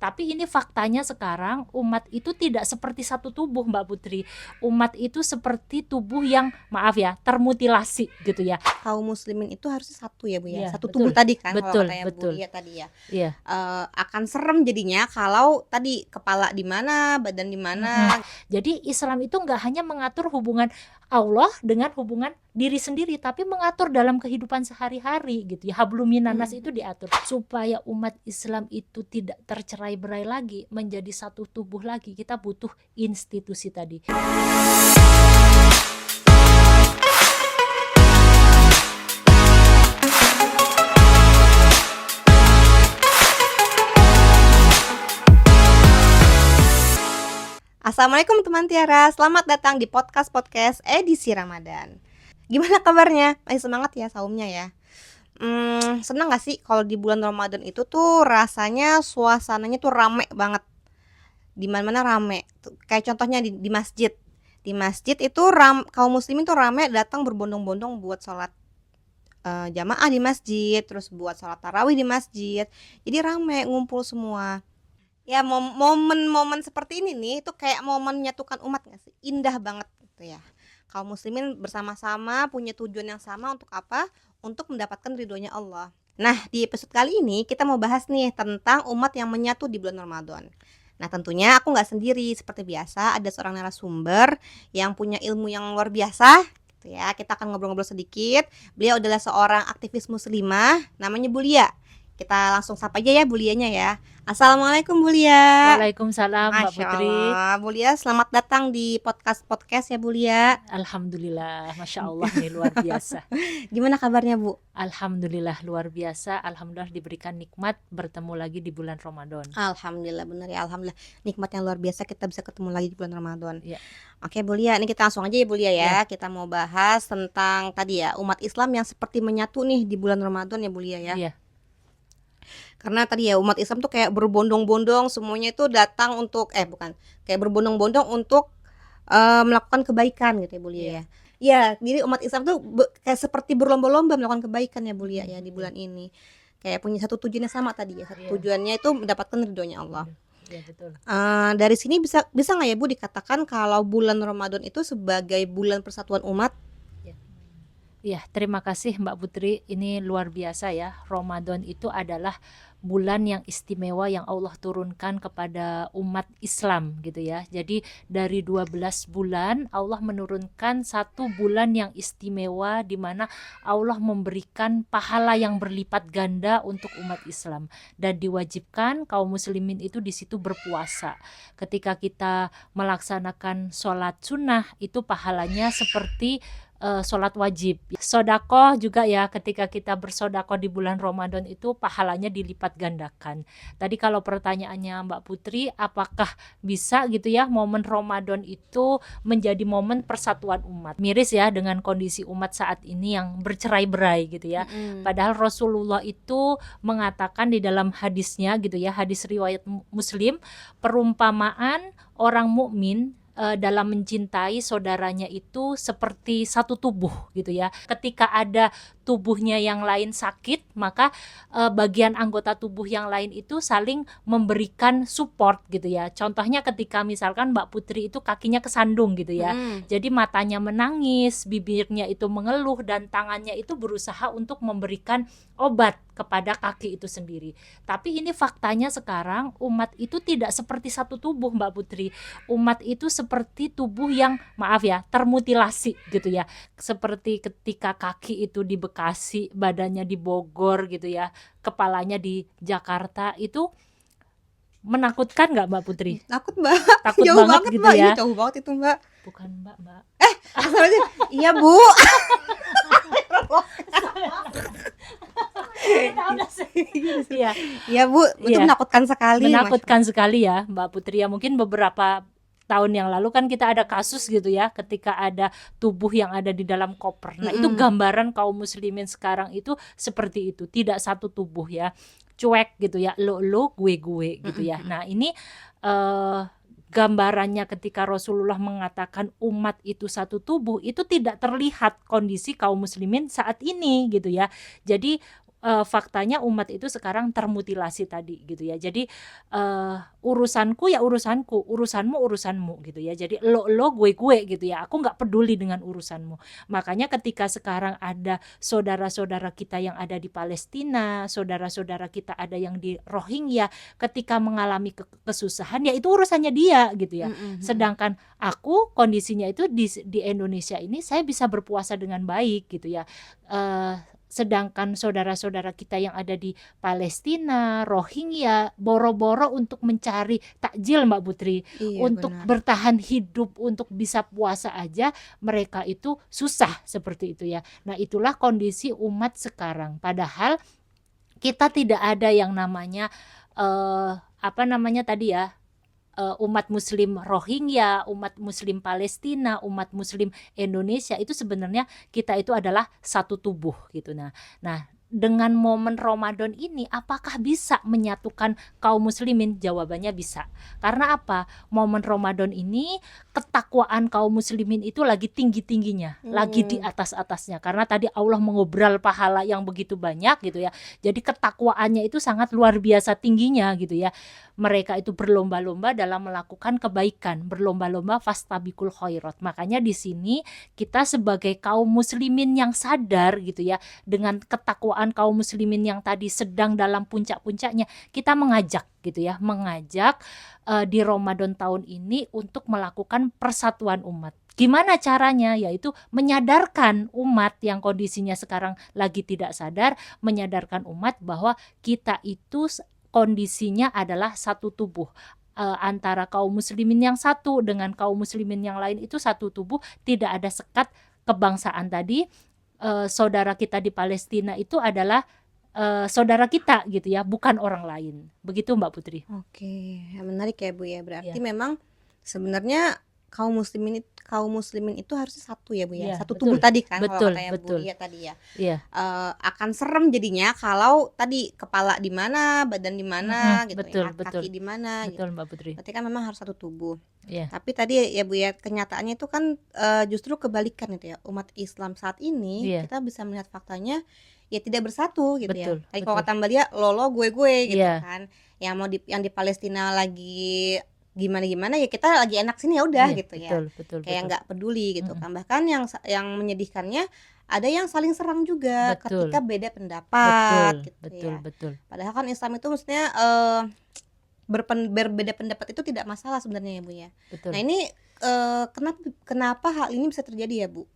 Tapi ini faktanya sekarang umat itu tidak seperti satu tubuh, Mbak Putri. Umat itu seperti tubuh yang maaf ya, termutilasi gitu ya. Kaum muslimin itu harusnya satu ya Bu ya, Iya, satu betul. tubuh tadi kan kalau Betul, katanya Bu betul. Lia tadi ya. Iya. Akan serem jadinya kalau tadi kepala di mana, badan di mana. Jadi Islam itu nggak hanya mengatur hubungan Allah dengan hubungan diri sendiri, tapi mengatur dalam kehidupan sehari-hari gitu ya. Hablum minanas itu diatur supaya umat Islam itu tidak tercerai-berai lagi, menjadi satu tubuh lagi. Kita butuh institusi tadi. Assalamualaikum teman Tiara, selamat datang di podcast edisi Ramadan. Gimana kabarnya? Masih semangat ya saumnya ya? Seneng gak sih kalau di bulan Ramadan itu tuh rasanya suasananya tuh rame banget. Di mana-mana rame. Kayak contohnya di masjid. Di masjid itu kaum muslimin tuh rame datang berbondong-bondong buat sholat jamaah di masjid, terus buat sholat tarawih di masjid. Jadi rame, ngumpul semua. Ya momen-momen seperti ini nih itu kayak momen menyatukan umat gak sih? Indah banget gitu ya. Kaum muslimin bersama-sama punya tujuan yang sama untuk apa? Untuk mendapatkan ridhonya Allah. Nah, di episode kali ini kita mau bahas nih tentang umat yang menyatu di bulan Ramadan. Nah, tentunya aku gak sendiri. Seperti biasa ada seorang narasumber yang punya ilmu yang luar biasa gitu ya. Kita akan ngobrol-ngobrol sedikit. Beliau adalah seorang aktivis muslimah namanya Bu Lia. Kita langsung sapa aja ya Bu Lianya ya. Assalamualaikum Bu Lia. Waalaikumsalam Mbak Putri. Masya Allah, Bu Lia selamat datang di podcast ya Bu Lia. Alhamdulillah, Masya Allah nih luar biasa. Gimana kabarnya Bu? Alhamdulillah luar biasa. Alhamdulillah diberikan nikmat bertemu lagi di bulan Ramadan. Alhamdulillah, benar ya, alhamdulillah. Nikmat yang luar biasa kita bisa ketemu lagi di bulan Ramadan. Ya. Oke Bu Lia, ini kita langsung aja ya Bu Lia ya. Kita mau bahas tentang tadi ya umat Islam yang seperti menyatu nih di bulan Ramadan ya Bu Lia ya. Iya. Karena tadi ya umat Islam tuh kayak berbondong-bondong semuanya itu datang untuk kayak berbondong-bondong untuk melakukan kebaikan gitu ya Bu Lia ya. Ya, jadi umat Islam tuh kayak seperti berlomba-lomba melakukan kebaikan ya Bu Lia ya di bulan ini. Kayak punya satu tujuannya sama tadi ya. Tujuannya itu mendapatkan ridhonya Allah. Iya, betul. Dari sini bisa nggak ya Bu dikatakan kalau bulan Ramadan itu sebagai bulan persatuan umat? Ya, terima kasih Mbak Putri. Ini luar biasa ya. Ramadan itu adalah bulan yang istimewa yang Allah turunkan kepada umat Islam gitu ya. Jadi dari 12 bulan Allah menurunkan satu bulan yang istimewa di mana Allah memberikan pahala yang berlipat ganda untuk umat Islam dan diwajibkan kaum muslimin itu di situ berpuasa. Ketika kita melaksanakan sholat sunnah itu pahalanya seperti sholat wajib. Sodakoh juga ya, ketika kita bersodakoh di bulan Ramadan itu pahalanya dilipat gandakan. Tadi kalau pertanyaannya Mbak Putri, apakah bisa gitu ya momen Ramadan itu menjadi momen persatuan umat? Miris ya dengan kondisi umat saat ini yang bercerai-berai gitu ya. Padahal Rasulullah itu mengatakan di dalam hadisnya gitu ya, hadis riwayat Muslim, perumpamaan orang mukmin dalam mencintai saudaranya itu seperti satu tubuh gitu ya. Ketika ada tubuhnya yang lain sakit, maka bagian anggota tubuh yang lain itu saling memberikan support gitu ya. Contohnya ketika misalkan Mbak Putri itu kakinya kesandung gitu ya. Jadi matanya menangis, bibirnya itu mengeluh dan tangannya itu berusaha untuk memberikan obat kepada kaki itu sendiri. Tapi ini faktanya sekarang umat itu tidak seperti satu tubuh Mbak Putri. Umat itu seperti tubuh yang maaf ya, termutilasi gitu ya. Seperti ketika kaki itu di Bekasi, badannya di Bogor gitu ya, kepalanya di Jakarta, itu menakutkan nggak Mbak Putri? Takut Mbak. Takut jauh banget gitu Mbak. ya. Jauh banget itu Mbak. Bukan Mbak. Iya Bu. Iya Bu, itu menakutkan sekali. Menakutkan sekali ya Mbak Putri ya. Mungkin beberapa tahun yang lalu kan kita ada kasus gitu ya, ketika ada tubuh yang ada di dalam koper. Nah itu gambaran kaum muslimin sekarang itu seperti itu, tidak satu tubuh ya, cuek gitu ya, lo gue gitu ya. Nah ini gambarannya ketika Rasulullah mengatakan umat itu satu tubuh, itu tidak terlihat kondisi kaum muslimin saat ini gitu ya. Jadi faktanya umat itu sekarang termutilasi tadi gitu ya. Jadi urusanku ya urusanku, urusanmu urusanmu gitu ya. Jadi lo gue gitu ya. Aku nggak peduli dengan urusanmu. Makanya ketika sekarang ada saudara-saudara kita yang ada di Palestina, saudara-saudara kita ada yang di Rohingya, ketika mengalami kesusahan ya itu urusannya dia gitu ya. Sedangkan aku kondisinya itu di Indonesia ini saya bisa berpuasa dengan baik gitu ya. Sedangkan saudara-saudara kita yang ada di Palestina, Rohingya, boro-boro untuk mencari takjil Mbak Putri, Iya, untuk benar. bertahan hidup, untuk bisa puasa aja mereka itu susah seperti itu ya. Nah, itulah kondisi umat sekarang. Padahal kita tidak ada yang namanya apa namanya tadi ya, umat muslim Rohingya, umat muslim Palestina, umat muslim Indonesia, itu sebenarnya kita itu adalah satu tubuh gitu. Nah, dengan momen Ramadan ini apakah bisa menyatukan kaum muslimin? Jawabannya bisa. Karena apa? Momen Ramadan ini ketakwaan kaum muslimin itu lagi tinggi-tingginya, lagi di atas-atasnya. Karena tadi Allah mengobral pahala yang begitu banyak gitu ya. Jadi ketakwaannya itu sangat luar biasa tingginya gitu ya. Mereka itu berlomba-lomba dalam melakukan kebaikan, berlomba-lomba fastabikul khairat. Makanya di sini kita sebagai kaum muslimin yang sadar gitu ya, dengan ketakwaan kaum muslimin yang tadi sedang dalam puncak-puncaknya, kita mengajak gitu ya, mengajak di Ramadan tahun ini untuk melakukan persatuan umat. Gimana caranya? Yaitu menyadarkan umat yang kondisinya sekarang lagi tidak sadar, menyadarkan umat bahwa kita itu kondisinya adalah satu tubuh. Antara kaum muslimin yang satu dengan kaum muslimin yang lain itu satu tubuh, tidak ada sekat kebangsaan tadi. Saudara kita di Palestina itu adalah saudara kita gitu ya, bukan orang lain. Begitu Mbak Putri. Oke, menarik ya Bu ya. Berarti Ya. memang sebenarnya kaum muslimin itu harusnya satu ya Bu ya. Iya, Satu betul. tubuh tadi kan kalau Betul, katanya betul. Bu Lia tadi ya. Iya. Akan serem jadinya kalau tadi kepala di mana, badan di mana gitu Betul, ya, betul. kaki di mana gitu. Betul Mbak Putri. Berarti kan memang harus satu tubuh. Iya. Tapi tadi ya Bu ya, kenyataannya itu kan justru kebalikan gitu ya. Umat Islam saat ini Iya. kita bisa melihat faktanya ya tidak bersatu gitu Betul, ya. Kayak kalau betul. kata Mbak Lia, lo gue gitu Iya. kan. Yang di Palestina lagi gimana ya kita lagi enak sini ya udah Iya, gitu ya. betul, betul, Kayak betul. nggak peduli gitu kan. Bahkan yang menyedihkannya ada yang saling serang juga Betul. ketika beda pendapat Betul, gitu betul, ya. betul. Padahal kan Islam itu maksudnya berbeda pendapat itu tidak masalah sebenarnya ya Bu ya. Betul. Nah ini kenapa hal ini bisa terjadi ya Bu?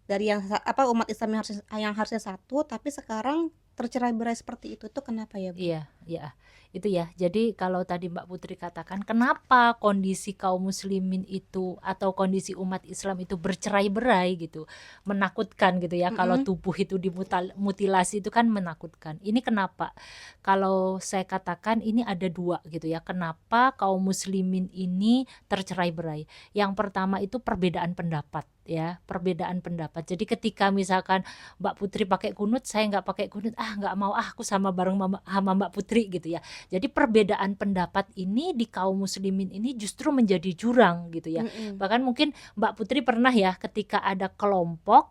Dari yang umat Islam yang harusnya satu tapi sekarang tercerai-berai seperti itu kenapa ya Bu? Iya, iya. Itu ya. Jadi kalau tadi Mbak Putri katakan kenapa kondisi kaum muslimin itu atau kondisi umat Islam itu bercerai-berai gitu, menakutkan gitu ya. Kalau tubuh itu dimutilasi itu kan menakutkan. Ini kenapa? Kalau saya katakan ini ada dua gitu ya. Kenapa kaum muslimin ini tercerai-berai? Yang pertama itu perbedaan pendapat ya, perbedaan pendapat. Jadi ketika misalkan Mbak Putri pakai kunut, saya nggak pakai kunut, nggak mau, aku sama bareng sama Mbak Putri gitu ya. Jadi perbedaan pendapat ini di kaum muslimin ini justru menjadi jurang gitu ya. Bahkan mungkin Mbak Putri pernah ya ketika ada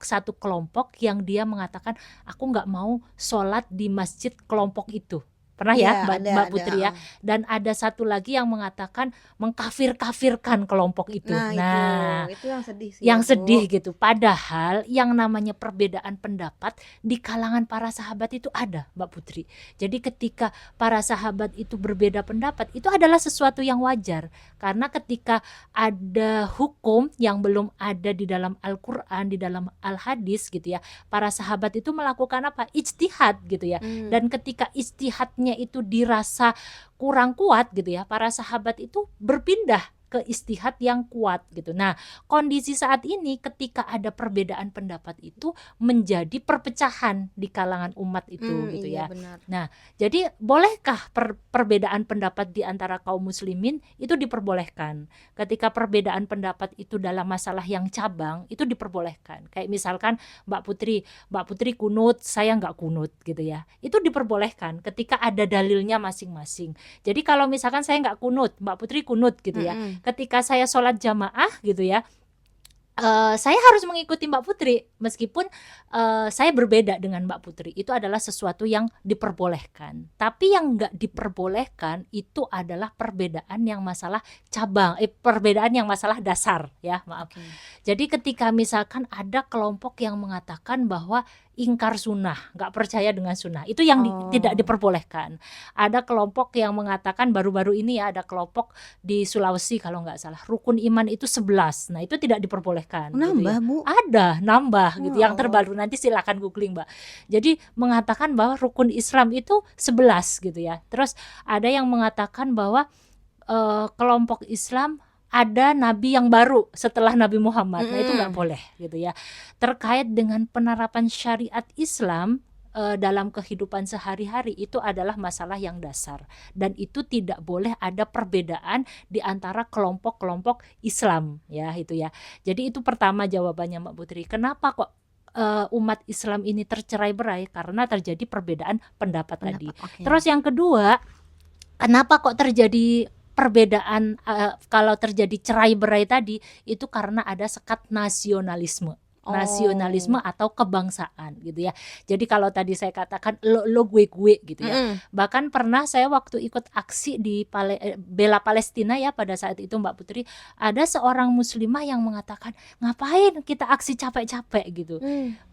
satu kelompok yang dia mengatakan aku nggak mau sholat di masjid kelompok itu. Pernah ya Mbak Putri ya. Dan ada satu lagi yang mengatakan mengkafir-kafirkan kelompok itu. Nah, itu yang sedih sih. Yang sedih gitu. Padahal yang namanya perbedaan pendapat di kalangan para sahabat itu ada Mbak Putri. Jadi ketika para sahabat itu berbeda pendapat, itu adalah sesuatu yang wajar. Karena ketika ada hukum yang belum ada di dalam Al-Quran, di dalam Al-Hadis gitu ya, para sahabat itu melakukan apa? Ijtihad gitu ya. Dan ketika ijtihadnya itu dirasa kurang kuat gitu ya, para sahabat itu berpindah ke ijtihad yang kuat gitu. Nah, kondisi saat ini ketika ada perbedaan pendapat itu menjadi perpecahan di kalangan umat itu gitu ya. Benar. Nah, jadi bolehkah perbedaan pendapat di antara kaum muslimin itu diperbolehkan. Ketika perbedaan pendapat itu dalam masalah yang cabang itu diperbolehkan. Kayak misalkan Mbak Putri kunut, saya nggak kunut gitu ya. Itu diperbolehkan ketika ada dalilnya masing-masing. Jadi kalau misalkan saya nggak kunut, Mbak Putri kunut gitu ya. Ketika saya sholat jamaah gitu ya, Saya harus mengikuti Mbak Putri meskipun, saya berbeda dengan Mbak Putri, itu adalah sesuatu yang diperbolehkan. Tapi yang nggak diperbolehkan itu adalah perbedaan yang masalah perbedaan yang masalah dasar ya, maaf. Oke. Jadi ketika misalkan ada kelompok yang mengatakan bahwa ingkar sunnah, nggak percaya dengan sunnah, itu yang tidak Oh. diperbolehkan. Ada kelompok yang mengatakan baru-baru ini ya, ada kelompok di Sulawesi kalau nggak salah, rukun iman itu 11. Nah itu tidak diperbolehkan gitu ya. Nambah, Bu? Ada, nambah gitu. Ya Yang Allah. terbaru nanti silakan googling, Mbak. Jadi mengatakan bahwa rukun Islam itu 11 gitu ya. Terus ada yang mengatakan bahwa kelompok Islam ada nabi yang baru setelah Nabi Muhammad. Nah itu nggak boleh gitu ya. Terkait dengan penerapan syariat Islam dalam kehidupan sehari-hari itu adalah masalah yang dasar, dan itu tidak boleh ada perbedaan di antara kelompok-kelompok Islam ya, itu ya. Jadi itu pertama jawabannya Mbak Putri. Kenapa kok umat Islam ini tercerai-berai? Karena terjadi perbedaan pendapat tadi. Pendapat, oke. Terus yang kedua, kenapa kok terjadi perbedaan, kalau terjadi cerai-berai tadi, itu karena ada sekat nasionalisme. Nasionalisme atau kebangsaan gitu ya. Jadi kalau tadi saya katakan lo gue gitu ya. Bahkan pernah saya waktu ikut aksi di bela Palestina ya pada saat itu Mbak Putri, ada seorang muslimah yang mengatakan, ngapain kita aksi capek-capek gitu.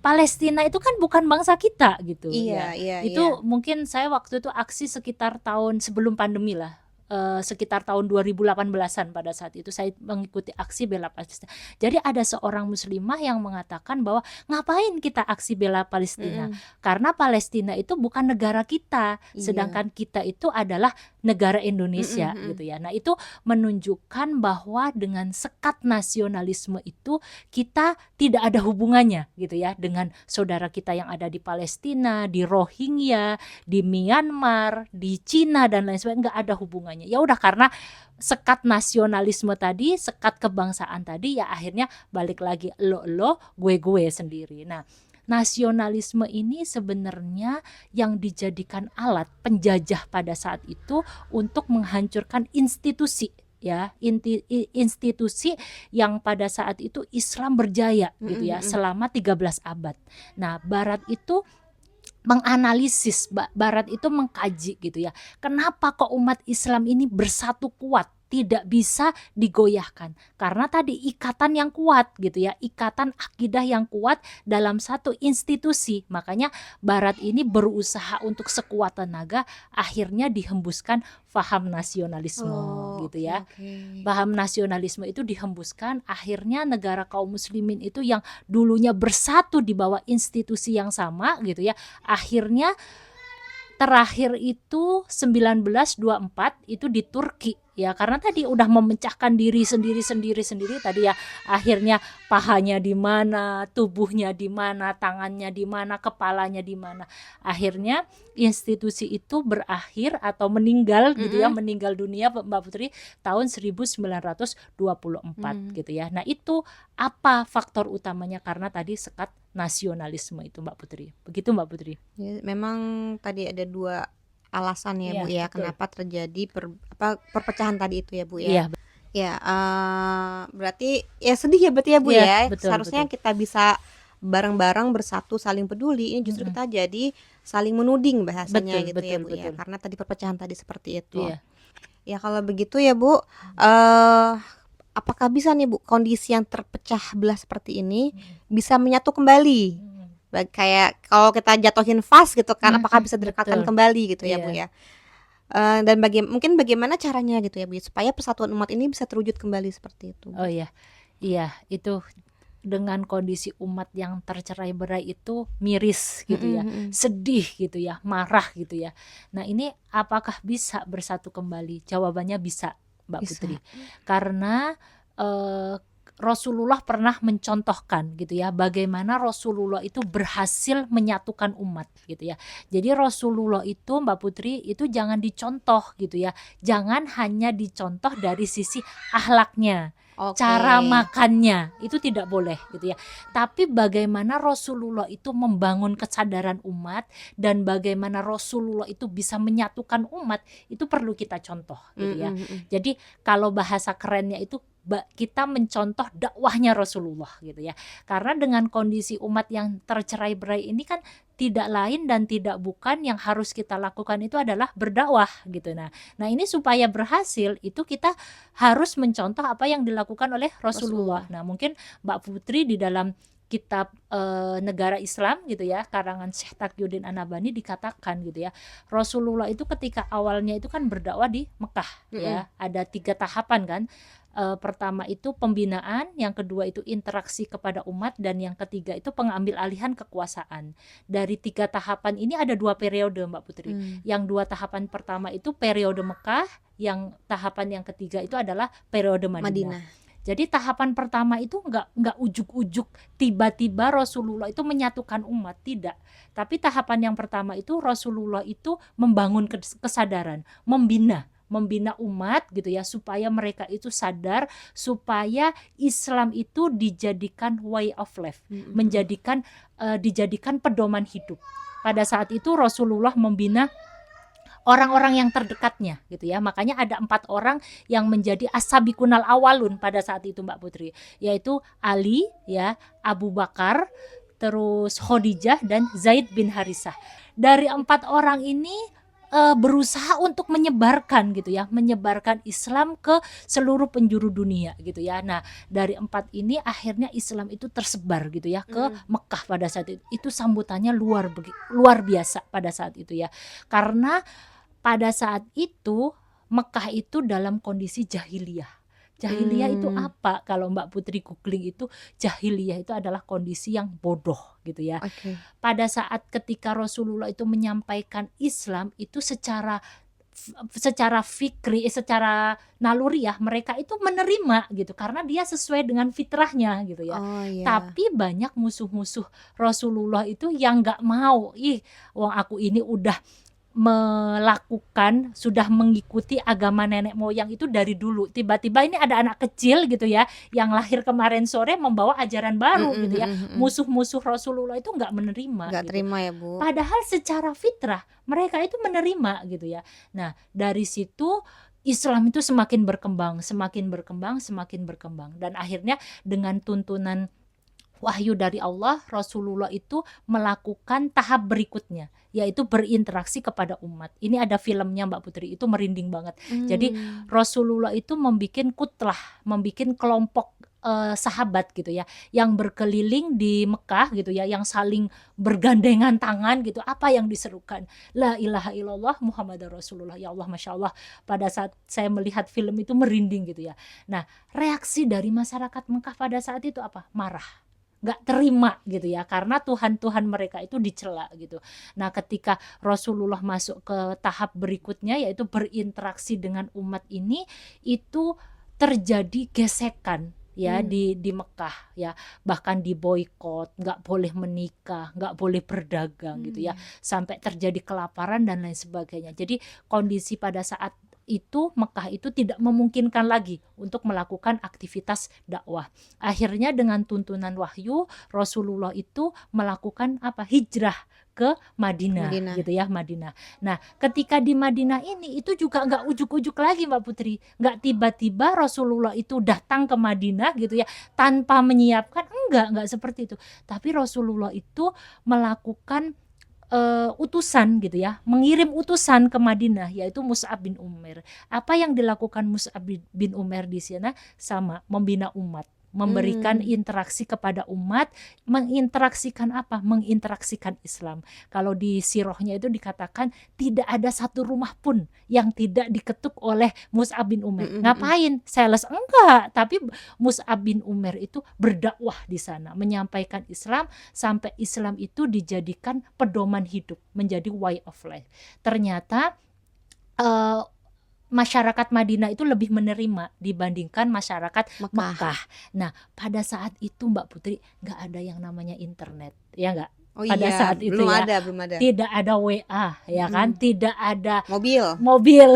Palestina itu kan bukan bangsa kita gitu Iya, ya. iya, Itu mungkin saya waktu itu aksi sekitar tahun sebelum pandemi lah. Sekitar tahun 2018-an pada saat itu saya mengikuti aksi bela Palestina. Jadi ada seorang muslimah yang mengatakan bahwa ngapain kita aksi bela Palestina? Karena Palestina itu bukan negara kita, sedangkan kita itu adalah negara Indonesia gitu ya. Nah itu menunjukkan bahwa dengan sekat nasionalisme itu kita tidak ada hubungannya gitu ya dengan saudara kita yang ada di Palestina, di Rohingya, di Myanmar, di Cina dan lain sebagainya, nggak ada hubungannya. Ya udah, karena sekat nasionalisme tadi, sekat kebangsaan tadi, ya akhirnya balik lagi lo gue sendiri. Nah, nasionalisme ini sebenarnya yang dijadikan alat penjajah pada saat itu untuk menghancurkan institusi ya, institusi yang pada saat itu Islam berjaya gitu ya, selama 13 abad. Nah, Barat itu menganalisis, Barat itu mengkaji gitu ya. Kenapa kok umat Islam ini bersatu kuat, tidak bisa digoyahkan? Karena tadi ikatan yang kuat gitu ya, ikatan akidah yang kuat dalam satu institusi. Makanya Barat ini berusaha untuk sekuat tenaga, akhirnya dihembuskan paham nasionalisme gitu ya. Paham nasionalisme itu dihembuskan, akhirnya negara kaum muslimin itu yang dulunya bersatu di bawah institusi yang sama gitu ya, akhirnya terakhir itu 1924 itu di Turki ya, karena tadi udah memecahkan diri sendiri tadi ya, akhirnya pahanya di mana, tubuhnya di mana, tangannya di mana, kepalanya di mana, akhirnya institusi itu berakhir atau meninggal gitu ya, meninggal dunia Mbak Putri tahun 1924 gitu ya. Nah itu apa faktor utamanya? Karena tadi sekat nasionalisme itu Mbak Putri. Begitu Mbak Putri. Ya, memang tadi ada dua alasan ya, Bu ya, betul. kenapa terjadi perpecahan tadi itu ya, Bu ya. Iya. Ya, berarti ya sedih ya berarti ya, Bu ya. Betul, Seharusnya kita bisa bareng-bareng bersatu saling peduli, ini justru kita jadi saling menuding bahasanya gitu ya, Bu ya. Karena tadi perpecahan tadi seperti itu. Iya. Ya kalau begitu ya, Bu, apakah bisa nih, Bu, kondisi yang terpecah belah seperti ini bisa menyatu kembali? Kayak kalau kita jatuhin vas gitu kan, apakah bisa direkatkan kembali gitu ya, Bu ya. Dan mungkin bagaimana caranya gitu ya, Bu, supaya persatuan umat ini bisa terwujud kembali seperti itu, Bu? Oh iya, itu dengan kondisi umat yang tercerai-berai itu miris gitu ya, sedih gitu ya, marah gitu ya. Nah ini apakah bisa bersatu kembali? Jawabannya bisa, Mbak Putri. Karena Rasulullah pernah mencontohkan gitu ya, bagaimana Rasulullah itu berhasil menyatukan umat gitu ya. Jadi Rasulullah itu Mbak Putri itu jangan dicontoh gitu ya, jangan hanya dicontoh dari sisi akhlaknya, cara makannya, itu tidak boleh gitu ya. Tapi bagaimana Rasulullah itu membangun kesadaran umat dan bagaimana Rasulullah itu bisa menyatukan umat, itu perlu kita contoh gitu ya. Jadi kalau bahasa kerennya itu kita mencontoh dakwahnya Rasulullah gitu ya. Karena dengan kondisi umat yang tercerai-berai ini kan tidak lain dan tidak bukan yang harus kita lakukan itu adalah berdakwah gitu. Nah ini supaya berhasil itu kita harus mencontoh apa yang dilakukan oleh Rasulullah. Nah mungkin Mbak Putri di dalam kitab Negara Islam gitu ya, karangan Syekh Taqiyuddin An-Nabhani dikatakan gitu ya, Rasulullah itu ketika awalnya itu kan berdakwah di Mekah ya, ada 3 tahapan kan. Pertama itu pembinaan, yang kedua itu interaksi kepada umat, dan yang ketiga itu pengambil alihan kekuasaan. Dari 3 tahapan ini ada 2 periode Mbak Putri. Yang 2 tahapan pertama itu periode Mekah, yang tahapan yang ketiga itu adalah periode Madinah. Jadi tahapan pertama itu nggak ujuk-ujuk tiba-tiba Rasulullah itu menyatukan umat, tidak. Tapi tahapan yang pertama itu Rasulullah itu membangun kesadaran, membina umat gitu ya, supaya mereka itu sadar, supaya Islam itu dijadikan way of life, dijadikan pedoman hidup. Pada saat itu Rasulullah membina orang-orang yang terdekatnya gitu ya. Makanya ada 4 orang yang menjadi as-sabiqunal awalun pada saat itu Mbak Putri, yaitu Ali ya, Abu Bakar, terus Khadijah dan Zaid bin Harisah. Dari 4 orang ini berusaha untuk menyebarkan gitu ya, menyebarkan Islam ke seluruh penjuru dunia gitu ya. Nah dari 4 ini akhirnya Islam itu tersebar gitu ya ke Mekah pada saat itu. Itu sambutannya luar biasa pada saat itu ya, karena pada saat itu Mekah itu dalam kondisi jahiliyah. Jahiliyah itu apa? Kalau Mbak Putri googling itu, jahiliyah itu adalah kondisi yang bodoh gitu ya. Pada saat ketika Rasulullah itu menyampaikan Islam itu secara fikri, secara naluriah mereka itu menerima gitu, karena dia sesuai dengan fitrahnya gitu ya. Tapi banyak musuh-musuh Rasulullah itu yang nggak mau, wong aku ini udah sudah mengikuti agama nenek moyang itu dari dulu, tiba-tiba ini ada anak kecil gitu ya yang lahir kemarin sore membawa ajaran baru gitu ya. Musuh-musuh Rasulullah itu nggak menerima, nggak gitu. terima ya Bu. Padahal secara fitrah mereka itu menerima gitu ya. Nah dari situ Islam itu semakin berkembang, dan akhirnya dengan tuntunan wahyu dari Allah, Rasulullah itu melakukan tahap berikutnya, yaitu berinteraksi kepada umat. Ini ada filmnya Mbak Putri, itu merinding banget. Jadi Rasulullah itu membuat kutlah, membuat kelompok sahabat gitu ya, yang berkeliling di Mekah gitu ya, yang saling bergandengan tangan gitu. Apa yang diserukan? La ilaha illallah Muhammadar Rasulullah. Ya Allah, Masya Allah, pada saat saya melihat film itu merinding gitu ya. Nah reaksi dari masyarakat Mekah pada saat itu apa? Marah, nggak terima gitu ya, karena Tuhan mereka itu dicela gitu. Nah ketika Rasulullah masuk ke tahap berikutnya, yaitu berinteraksi dengan umat ini, itu terjadi gesekan ya di Mekah ya, bahkan diboikot, nggak boleh menikah, nggak boleh berdagang gitu ya, sampai terjadi kelaparan dan lain sebagainya. Jadi kondisi pada saat itu Mekah itu tidak memungkinkan lagi untuk melakukan aktivitas dakwah. Akhirnya dengan tuntunan wahyu, Rasulullah itu melakukan hijrah ke Madinah gitu ya, Madinah. Nah ketika di Madinah ini itu juga nggak ujuk-ujuk lagi Mbak Putri, nggak tiba-tiba Rasulullah itu datang ke Madinah gitu ya tanpa menyiapkan, nggak seperti itu. Tapi Rasulullah itu melakukan utusan gitu ya, mengirim utusan ke Madinah, yaitu Mus'ab bin Umair. Apa yang dilakukan Mus'ab bin Umair di sana? Sama, membina umat, memberikan interaksi kepada umat. Menginteraksikan apa? Menginteraksikan Islam. Kalau di sirahnya itu dikatakan tidak ada satu rumah pun yang tidak diketuk oleh Mus'ab bin Umair. Ngapain? Sales? Enggak. Tapi Mus'ab bin Umair itu berdakwah di sana, menyampaikan Islam sampai Islam itu dijadikan pedoman hidup, menjadi way of life. Ternyata masyarakat Madinah itu lebih menerima dibandingkan masyarakat Mekah. Nah pada saat itu Mbak Putri nggak ada yang namanya internet, ya nggak? Pada saat itu belum ya, ada. Tidak ada WA ya kan, tidak ada mobil.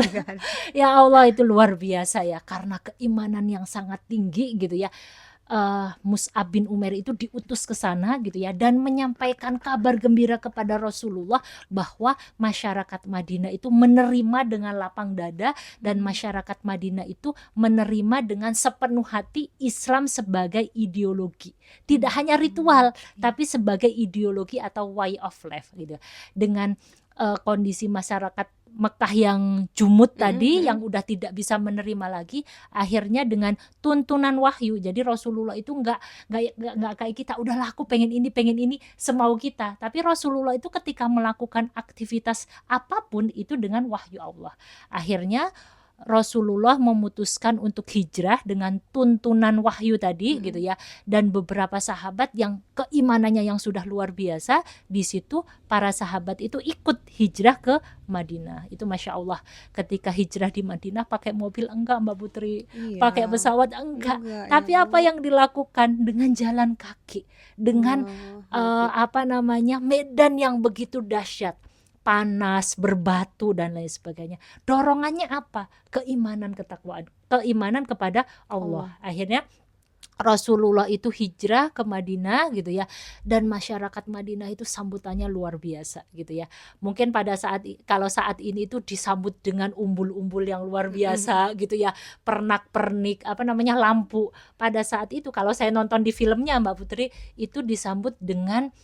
Ya Allah, itu luar biasa ya, karena keimanan yang sangat tinggi gitu ya. Mus'ab bin Umair itu diutus ke sana gitu ya, dan menyampaikan kabar gembira kepada Rasulullah bahwa masyarakat Madinah itu menerima dengan lapang dada, dan masyarakat Madinah itu menerima dengan sepenuh hati Islam sebagai ideologi, tidak hanya ritual tapi sebagai ideologi atau way of life gitu. Dengan kondisi masyarakat Mekah yang jumud tadi, yang udah tidak bisa menerima lagi, akhirnya dengan tuntunan wahyu. Jadi Rasulullah itu nggak kayak kita, udahlah aku pengen ini semau kita. Tapi Rasulullah itu ketika melakukan aktivitas apapun itu dengan wahyu Allah. Akhirnya Rasulullah memutuskan untuk hijrah dengan tuntunan wahyu tadi gitu ya, dan beberapa sahabat yang keimanannya yang sudah luar biasa, di situ para sahabat itu ikut hijrah ke Madinah. Itu Masya Allah, ketika hijrah di Madinah pakai mobil enggak Mbak Putri, pakai pesawat enggak, tapi apa yang dilakukan dengan jalan kaki, dengan medan yang begitu dahsyat, panas, berbatu dan lain sebagainya. Dorongannya apa? Keimanan, ketakwaan, keimanan kepada Allah. Akhirnya Rasulullah itu hijrah ke Madinah gitu ya, dan masyarakat Madinah itu sambutannya luar biasa gitu ya. Mungkin pada kalau saat ini itu disambut dengan umbul-umbul yang luar biasa gitu ya, pernak-pernik lampu. Pada saat itu kalau saya nonton di filmnya Mbak Putri, itu disambut dengan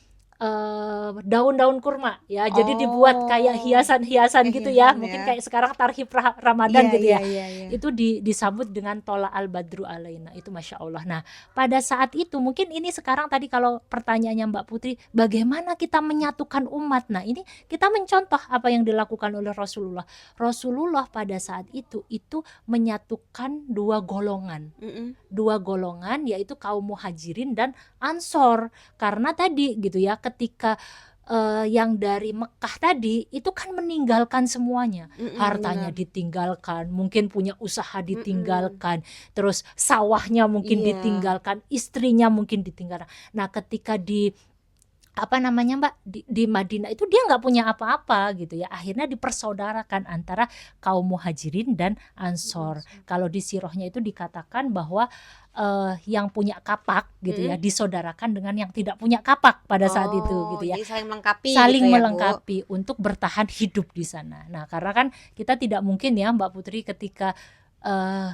daun-daun kurma ya, jadi dibuat kayak hiasan-hiasan gitu ya, mungkin kayak sekarang tarhib Ramadan gitu ya. Itu disambut dengan tola al-badru alaina, itu Masya Allah. Nah pada saat itu mungkin ini sekarang tadi kalau pertanyaannya Mbak Putri, bagaimana kita menyatukan umat, nah ini kita mencontoh apa yang dilakukan oleh Rasulullah. Rasulullah pada saat itu menyatukan dua golongan, yaitu kaum muhajirin dan ansor. Karena tadi gitu ya, ketika yang dari Mekah tadi itu kan meninggalkan semuanya, hartanya ditinggalkan, mungkin punya usaha ditinggalkan, terus sawahnya mungkin ditinggalkan, istrinya mungkin ditinggalkan. Nah ketika di di Madinah itu dia nggak punya apa-apa gitu ya, akhirnya dipersaudarakan antara kaum muhajirin dan ansor. Kalau di sirahnya itu dikatakan bahwa yang punya kapak gitu ya disaudarakan dengan yang tidak punya kapak pada saat itu gitu ya. Jadi saling melengkapi saling gitu ya, melengkapi untuk bertahan hidup di sana. Nah karena kan kita tidak mungkin ya Mbak Putri ketika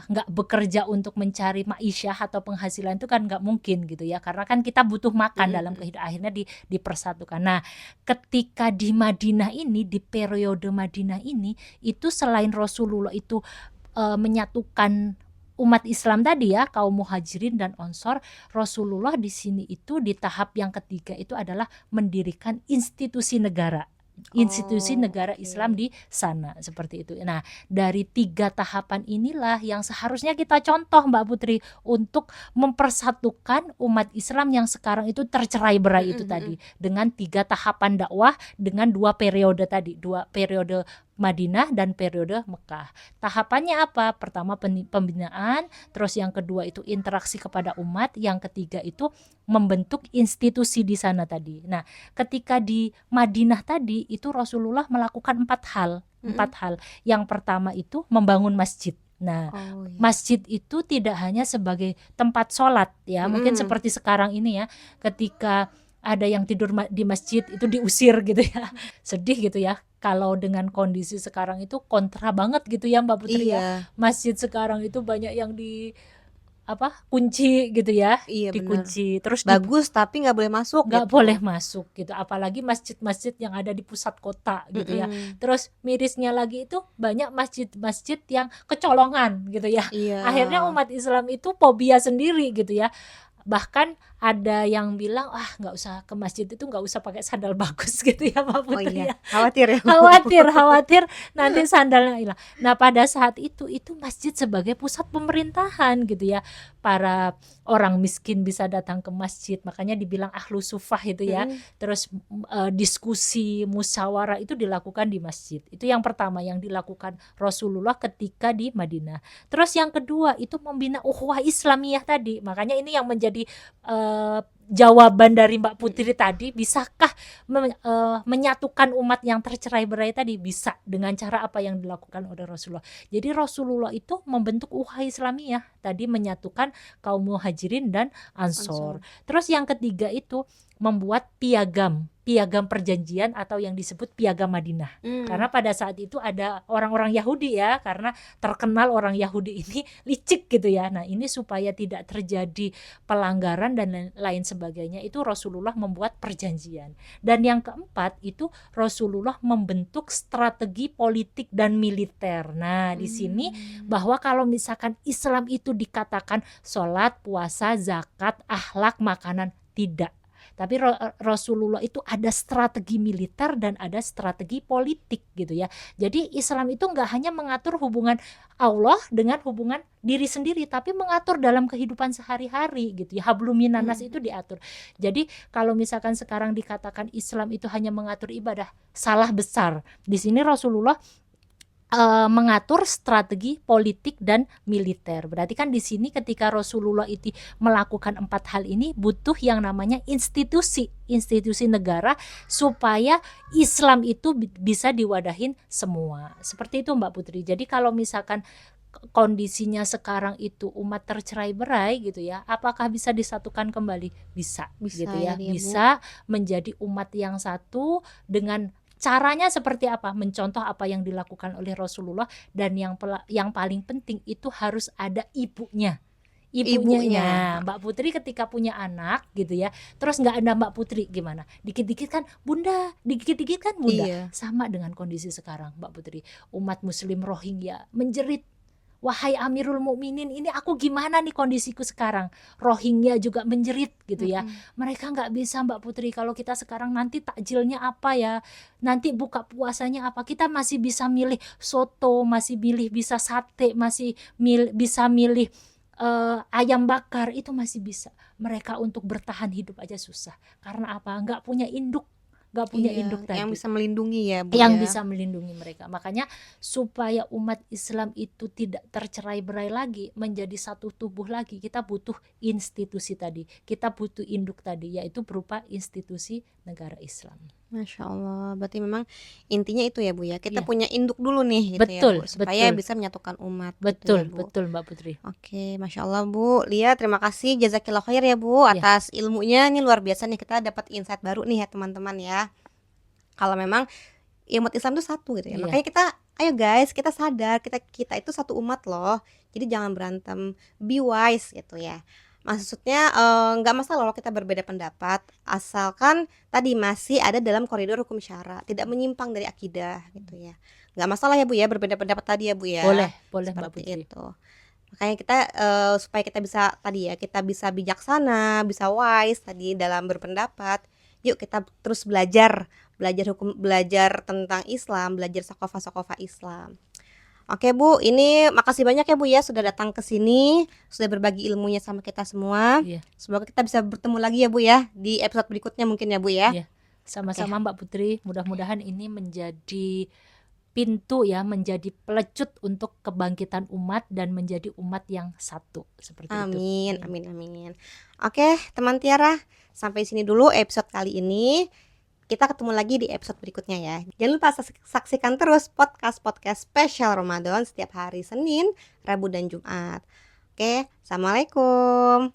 nggak bekerja untuk mencari ma'isyah atau penghasilan, itu kan nggak mungkin gitu ya, karena kan kita butuh makan dalam kehidupan, akhirnya dipersatukan. Nah ketika di Madinah ini, di periode Madinah ini, itu selain Rasulullah itu menyatukan umat Islam tadi ya, kaum muhajirin dan ansor, Rasulullah di sini itu di tahap yang ketiga itu adalah mendirikan institusi negara Islam di sana, seperti itu. Nah dari 3 tahapan inilah yang seharusnya kita contoh Mbak Putri untuk mempersatukan umat Islam yang sekarang itu tercerai-berai itu tadi, dengan 3 tahapan dakwah, dengan 2 periode tadi, 2 periode Madinah dan periode Mekah. Tahapannya apa? Pertama pembinaan, terus yang kedua itu interaksi kepada umat, yang ketiga itu membentuk institusi di sana tadi. Nah ketika di Madinah tadi itu Rasulullah melakukan 4 hal. Yang pertama itu membangun masjid. Nah masjid itu tidak hanya sebagai tempat sholat ya, mungkin seperti sekarang ini ya, ketika ada yang tidur di masjid itu diusir gitu ya, sedih gitu ya. Kalau dengan kondisi sekarang itu kontra banget gitu ya Mbak Putri ya. Masjid sekarang itu banyak yang kunci gitu ya, dikunci, terus bagus tapi nggak boleh masuk, boleh masuk gitu, apalagi masjid-masjid yang ada di pusat kota gitu ya. Terus mirisnya lagi itu banyak masjid-masjid yang kecolongan gitu ya. Akhirnya umat Islam itu fobia sendiri gitu ya. Bahkan ada yang bilang nggak usah ke masjid itu, nggak usah pakai sandal bagus gitu ya Mbak Putri ya. Khawatir nanti sandalnya hilang. Nah pada saat itu masjid sebagai pusat pemerintahan gitu ya, para orang miskin bisa datang ke masjid, makanya dibilang ahlu sufah itu ya. Terus diskusi musyawarah itu dilakukan di masjid. Itu yang pertama yang dilakukan Rasulullah ketika di Madinah. Terus yang kedua itu membina ukhuwah Islamiyah tadi, makanya ini yang menjadi menjadi jawaban dari Mbak Putri tadi, bisakah menyatukan umat yang tercerai-berai tadi? Bisa, dengan cara apa yang dilakukan oleh Rasulullah. Jadi Rasulullah itu membentuk ukhuwah Islamiyah tadi, menyatukan kaum Muhajirin dan Ansor. Terus yang ketiga itu membuat piagam perjanjian atau yang disebut piagam Madinah. Karena pada saat itu ada orang-orang Yahudi ya, karena terkenal orang Yahudi ini licik gitu ya. Nah, ini supaya tidak terjadi pelanggaran dan lain sebagainya, itu Rasulullah membuat perjanjian. Dan yang keempat itu Rasulullah membentuk strategi politik dan militer. Nah, di sini bahwa kalau misalkan Islam itu dikatakan sholat, puasa, zakat, akhlak, makanan, tidak. Tapi Rasulullah itu ada strategi militer dan ada strategi politik gitu ya. Jadi Islam itu nggak hanya mengatur hubungan Allah dengan hubungan diri sendiri, tapi mengatur dalam kehidupan sehari-hari gitu ya. Hablum minanas itu diatur. Jadi kalau misalkan sekarang dikatakan Islam itu hanya mengatur ibadah, salah besar. Di sini Rasulullah mengatur strategi politik dan militer. Berarti kan di sini ketika Rasulullah itu melakukan 4 hal ini, butuh yang namanya institusi negara supaya Islam itu bisa diwadahin semua. Seperti itu Mbak Putri. Jadi kalau misalkan kondisinya sekarang itu umat tercerai-berai gitu ya, apakah bisa disatukan kembali? Bisa gitu ya. Bisa menjadi umat yang satu dengan caranya seperti apa? Mencontoh apa yang dilakukan oleh Rasulullah, dan yang paling penting itu harus ada ibunya. Mbak Putri ketika punya anak gitu ya, terus nggak ada Mbak Putri gimana? Dikit-dikit kan bunda, dikit-dikit kan bunda. Sama dengan kondisi sekarang Mbak Putri, umat muslim Rohingya menjerit, wahai Amirul Mukminin, ini aku gimana nih kondisiku sekarang. Rohingya juga menjerit gitu ya. Mereka nggak bisa Mbak Putri, kalau kita sekarang nanti takjilnya apa ya, nanti buka puasanya apa, kita masih bisa milih soto, masih bisa sate, masih bisa milih ayam bakar, itu masih bisa. Mereka untuk bertahan hidup aja susah. Karena apa? Nggak punya induk tadi yang bisa melindungi ya Bu, yang bisa melindungi mereka. Makanya supaya umat Islam itu tidak tercerai-berai lagi, menjadi satu tubuh lagi, kita butuh institusi tadi, kita butuh induk tadi, yaitu berupa institusi negara Islam. Masya Allah, berarti memang intinya itu ya Bu ya, kita punya induk dulu nih gitu betul, ya Bu, supaya betul. bisa menyatukan umat. Betul, gitu ya, Bu. betul Mbak Putri. Oke, Masya Allah Bu Lia, terima kasih, jazakillah khair ya Bu atas ilmunya, ini luar biasa nih, kita dapat insight baru nih ya teman-teman ya. Kalau memang umat Islam itu satu gitu ya, makanya kita, ayo guys, kita sadar kita itu satu umat loh, jadi jangan berantem, be wise gitu ya. Maksudnya nggak masalah loh kita berbeda pendapat, asalkan tadi masih ada dalam koridor hukum syara, tidak menyimpang dari akidah gitu ya. Nggak masalah ya Bu ya berbeda pendapat tadi ya Bu ya. Boleh Mbak Seperti Putri. itu. Makanya kita supaya kita bisa tadi ya, kita bisa bijaksana, bisa wise tadi dalam berpendapat. Yuk kita terus belajar hukum, belajar tentang Islam, belajar sakofah Islam. Oke Bu, ini makasih banyak ya Bu ya sudah datang ke sini, sudah berbagi ilmunya sama kita semua. Semoga kita bisa bertemu lagi ya Bu ya di episode berikutnya mungkin ya Bu ya. Sama-sama Mbak Putri, mudah-mudahan ini menjadi pintu ya, menjadi pelecut untuk kebangkitan umat dan menjadi umat yang satu seperti itu. Amin. Oke, teman Tiara, sampai sini dulu episode kali ini. Kita ketemu lagi di episode berikutnya ya. Jangan lupa saksikan terus podcast spesial Ramadan setiap hari Senin, Rabu dan Jumat. Oke, Assalamualaikum.